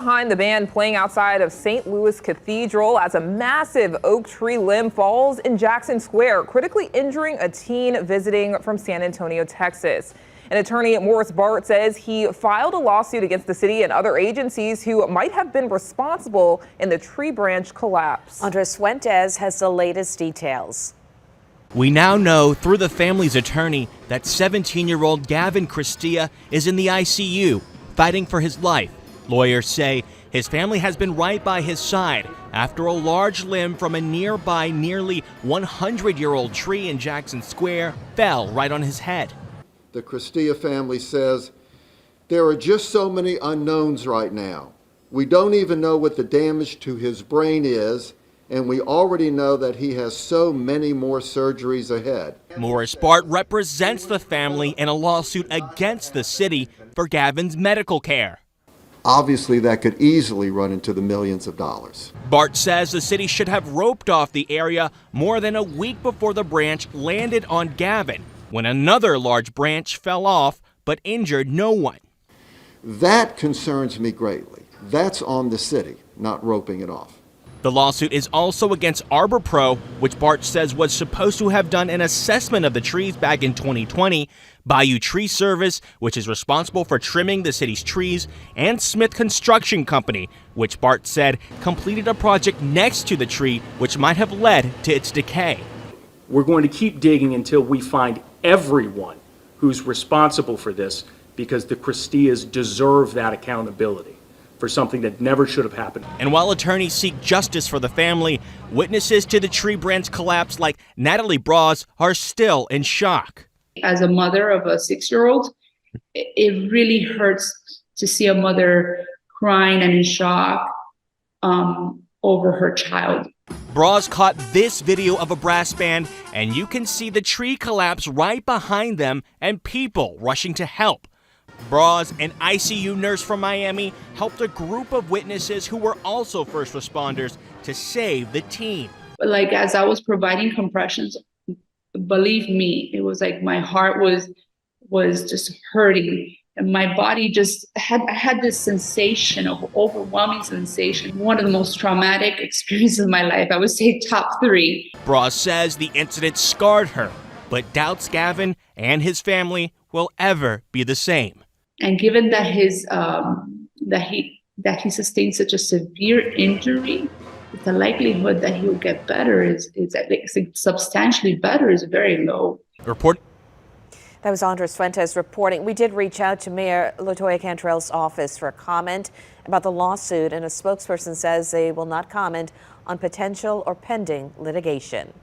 Behind the band playing outside of St. Louis Cathedral as a massive oak tree limb falls in Jackson Square, critically injuring a teen visiting from San Antonio, Texas. An attorney at Morris Bart says he filed a lawsuit against the city and other agencies who might have been responsible in the tree branch collapse. Andres Fuentes has the latest details. We now know through the family's attorney that 17-year-old Gavin Cristia is in the ICU fighting for his life. Lawyers say his family has been right by his side after a large limb from a nearby nearly 100-year-old tree in Jackson Square fell right on his head. The Cristia family says there are just so many unknowns right now. We don't even know what the damage to his brain is, and we already know that he has so many more surgeries ahead. Morris Bart represents the family in a lawsuit against the city for Gavin's medical care. Obviously, that could easily run into the millions of dollars. Bart says the city should have roped off the area more than a week before the branch landed on Gavin, when another large branch fell off but injured no one. That concerns me greatly. That's on the city, not roping it off. The lawsuit is also against Arbor Pro, which Bart says was supposed to have done an assessment of the trees back in 2020, Bayou Tree Service, which is responsible for trimming the city's trees, and Smith Construction Company, which Bart said completed a project next to the tree, which might have led to its decay. We're going to keep digging until we find everyone who's responsible for this, because the Cristias deserve that accountability for something that never should have happened. And while attorneys seek justice for the family, witnesses to the tree branch collapse like Natalie Braz are still in shock. As a mother of a 6-year-old, it really hurts to see a mother crying and in shock over her child. Braz caught this video of a brass band, and you can see the tree collapse right behind them and people rushing to help. Braz, an ICU nurse from Miami, helped a group of witnesses who were also first responders to save the teen. Like, as I was providing compressions, believe me, it was like my heart was just hurting. And my body just I had this sensation of overwhelming sensation. One of the most traumatic experiences of my life. I would say top 3. Braz says the incident scarred her, but doubts Gavin and his family will ever be the same. And given that he sustained such a severe injury, the likelihood that he will get better is substantially better is very low. That was Andres Fuentes reporting. We did reach out to Mayor LaToya Cantrell's office for a comment about the lawsuit, and a spokesperson says they will not comment on potential or pending litigation.